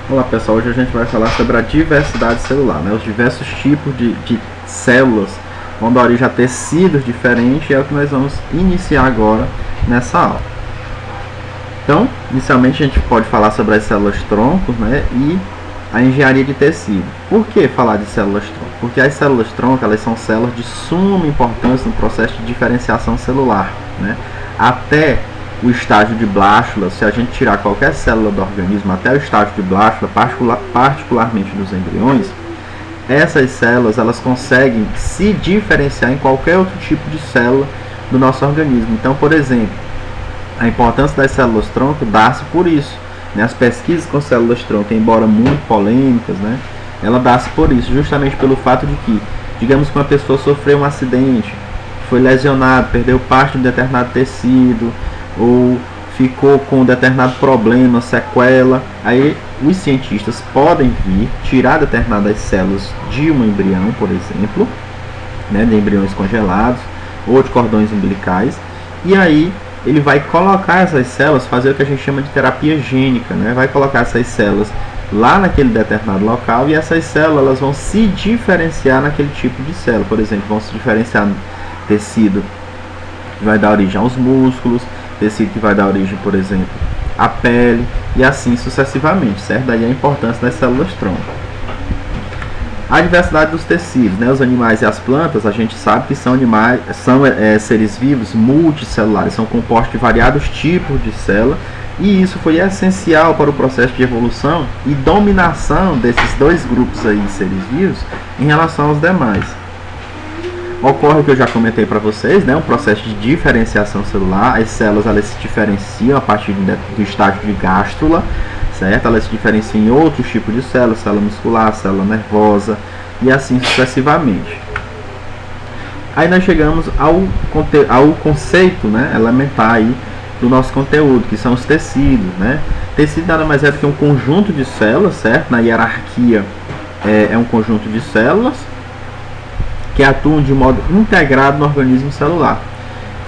Olá pessoal, hoje a gente vai falar sobre a diversidade celular, né? Os diversos tipos de células vão dar origem a tecidos diferentes, e é o que nós vamos iniciar agora nessa aula. Então, inicialmente a gente pode falar sobre as células troncos, né? E a engenharia de tecido. Por que falar de células tronco? Porque as células tronco, elas são células de suma importância no processo de diferenciação celular, né? Até o estágio de blástula, se a gente tirar qualquer célula do organismo até o estágio de blástula, particularmente dos embriões, essas células elas conseguem se diferenciar em qualquer outro tipo de célula do nosso organismo. Então, por exemplo, a importância das células tronco dá-se por isso, né? As pesquisas com células tronco, embora muito polêmicas, né, ela dá-se por isso, justamente pelo fato de que, digamos que uma pessoa sofreu um acidente, foi lesionado, perdeu parte de um determinado tecido, ou ficou com um determinado problema, sequela, aí os cientistas podem vir tirar determinadas células de um embrião, por exemplo, né, de embriões congelados ou de cordões umbilicais, e aí ele vai colocar essas células, fazer o que a gente chama de terapia gênica, né? Vai colocar essas células lá naquele determinado local, e essas células elas vão se diferenciar naquele tipo de célula. Por exemplo, vão se diferenciar no tecido que vai dar origem aos músculos, tecido que vai dar origem, por exemplo, à pele, e assim sucessivamente, certo? Daí a importância das células tronco. A diversidade dos tecidos, né? Os animais e as plantas, a gente sabe que são seres vivos multicelulares, são compostos de variados tipos de célula, e isso foi essencial para o processo de evolução e dominação desses dois grupos aí de seres vivos em relação aos demais. Ocorre o que eu já comentei para vocês, né? Um processo de diferenciação celular. As células elas se diferenciam a partir do estágio de gástrula, certo? Elas se diferenciam em outros tipos de células, célula muscular, célula nervosa e assim sucessivamente. Aí nós chegamos ao conceito, né, elementar aí do nosso conteúdo, que são os tecidos, né? Tecido nada mais é do que um conjunto de células, certo? Na hierarquia é um conjunto de células que atuam de modo integrado no organismo celular,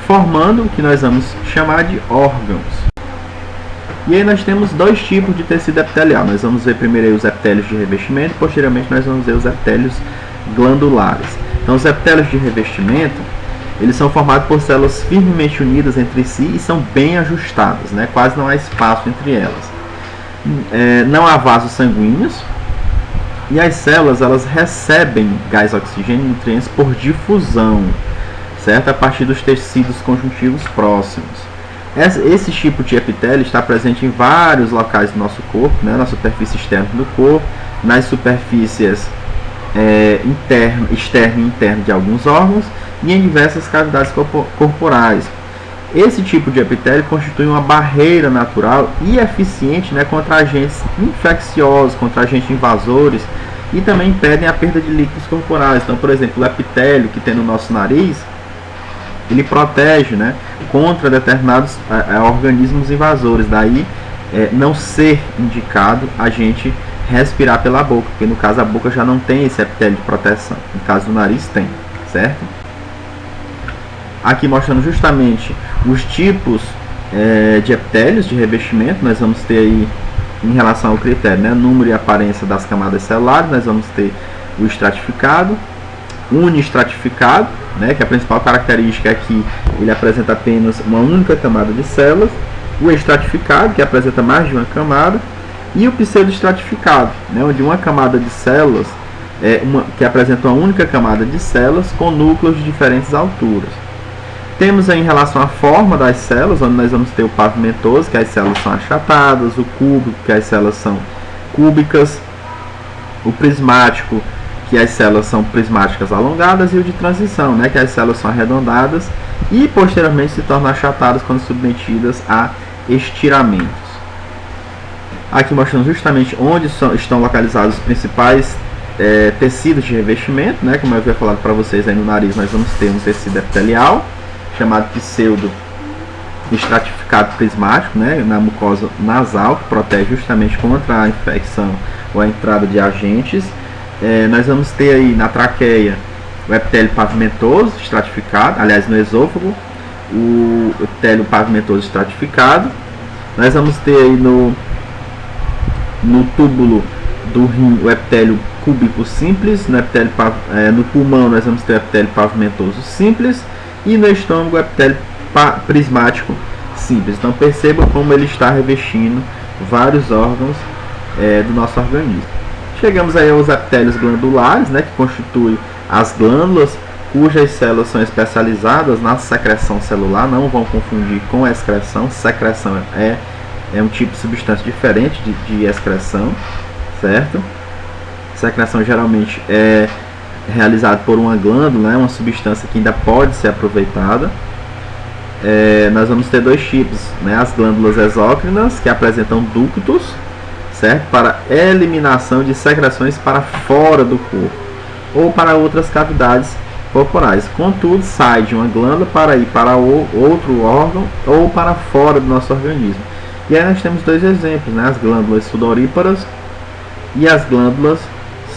formando o que nós vamos chamar de órgãos. E aí nós temos dois tipos de tecido epitelial. Nós vamos ver primeiro aí os epitélios de revestimento, e posteriormente nós vamos ver os epitélios glandulares. Então, os epitélios de revestimento, eles são formados por células firmemente unidas entre si e são bem ajustadas, né? Quase não há espaço entre elas. Não há vasos sanguíneos, e as células elas recebem gás, oxigênio e nutrientes por difusão, certo? A partir dos tecidos conjuntivos próximos. Esse tipo de epitélio está presente em vários locais do nosso corpo, né? Na superfície externa do corpo, nas superfícies externa e interna de alguns órgãos e em diversas cavidades corporais. Esse tipo de epitélio constitui uma barreira natural e eficiente, né, contra agentes infecciosos, contra agentes invasores, e também impedem a perda de líquidos corporais. Então, por exemplo, o epitélio que tem no nosso nariz, ele protege, né, contra determinados organismos invasores. Daí não ser indicado a gente respirar pela boca, porque no caso a boca já não tem esse epitélio de proteção, no caso do nariz tem, certo? Aqui mostrando justamente os tipos de epitélios de revestimento. Nós vamos ter aí, em relação ao critério, né, número e aparência das camadas celulares, nós vamos ter o estratificado, uniestratificado, né, que a principal característica é que ele apresenta apenas uma única camada de células, o estratificado, que apresenta mais de uma camada, e o pseudoestratificado, né, onde uma camada de células que apresenta uma única camada de células com núcleos de diferentes alturas. Temos aí, em relação à forma das células, onde nós vamos ter o pavimentoso, que as células são achatadas, o cúbico, que as células são cúbicas, o prismático, que as células são prismáticas alongadas, e o de transição, né, que as células são arredondadas e posteriormente se tornam achatadas quando submetidas a estiramentos. Aqui mostrando justamente onde estão localizados os principais tecidos de revestimento, né, como eu havia falado para vocês, aí no nariz nós vamos ter um tecido epitelial, chamado pseudo estratificado prismático, né, na mucosa nasal, que protege justamente contra a infecção ou a entrada de agentes. Nós vamos ter aí na traqueia o epitélio pavimentoso estratificado, aliás, no esôfago, o epitélio pavimentoso estratificado. Nós vamos ter aí No túbulo do rim, o epitélio cúbico simples. No pulmão, nós vamos ter o epitélio pavimentoso simples. E no estômago, o epitélio prismático simples. Então perceba como ele está revestindo vários órgãos do nosso organismo. Chegamos aí aos epitélios glandulares, né, que constituem as glândulas, cujas células são especializadas na secreção celular. Não vão confundir com excreção. Secreção é um tipo de substância diferente de excreção, certo? Secreção geralmente é realizada por uma glândula, né, uma substância que ainda pode ser aproveitada. Nós vamos ter dois tipos, né, as glândulas exócrinas, que apresentam ductos, certo? Para eliminação de secreções para fora do corpo ou para outras cavidades corporais. Contudo, sai de uma glândula para ir para outro órgão ou para fora do nosso organismo. E aí nós temos dois exemplos, né? As glândulas sudoríparas e as glândulas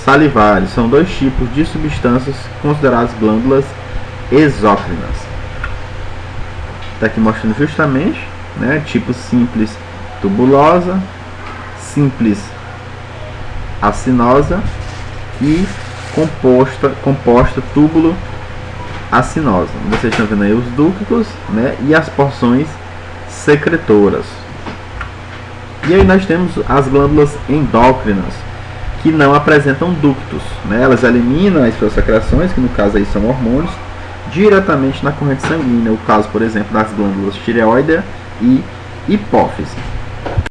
salivares. São dois tipos de substâncias consideradas glândulas exócrinas. Está aqui mostrando justamente, né? Tipo simples tubulosa, simples acinosa e composta túbulo acinosa. Vocês estão vendo aí os ductos, né? E as porções secretoras. E aí nós temos as glândulas endócrinas, que não apresentam ductos, né? Elas eliminam as suas secreções, que no caso aí são hormônios, diretamente na corrente sanguínea. O caso, por exemplo, das glândulas tireoide e hipófise.